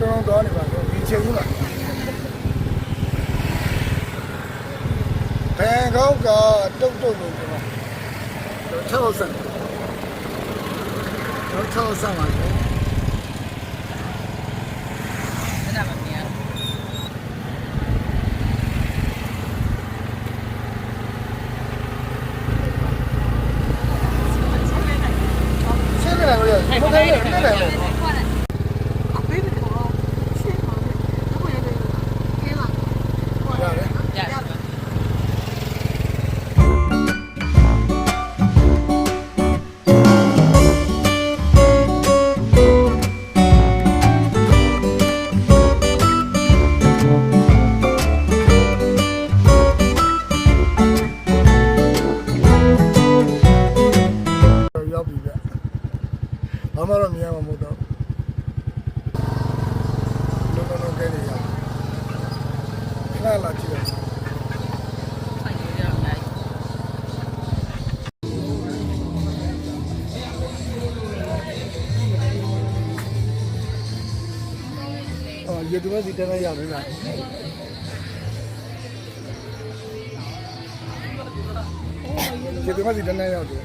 လုံးသွားနေပါတော့ဒီချိန်ကြီးမှာဘယ်ကောက်ကတုတ်လို့ကျွန်တော်60တော့60ပါလေမဟုတ်ဘူးနဲ့တယ်လို့ဘာမှတော့မြင်မှာမဟုတ်တော့လုံးကဲနေရခဏလာကြည့်ရအောင်ရေတူမစီတန်းရရပြီလားရေတူမစီတန်းရရောက်တယ်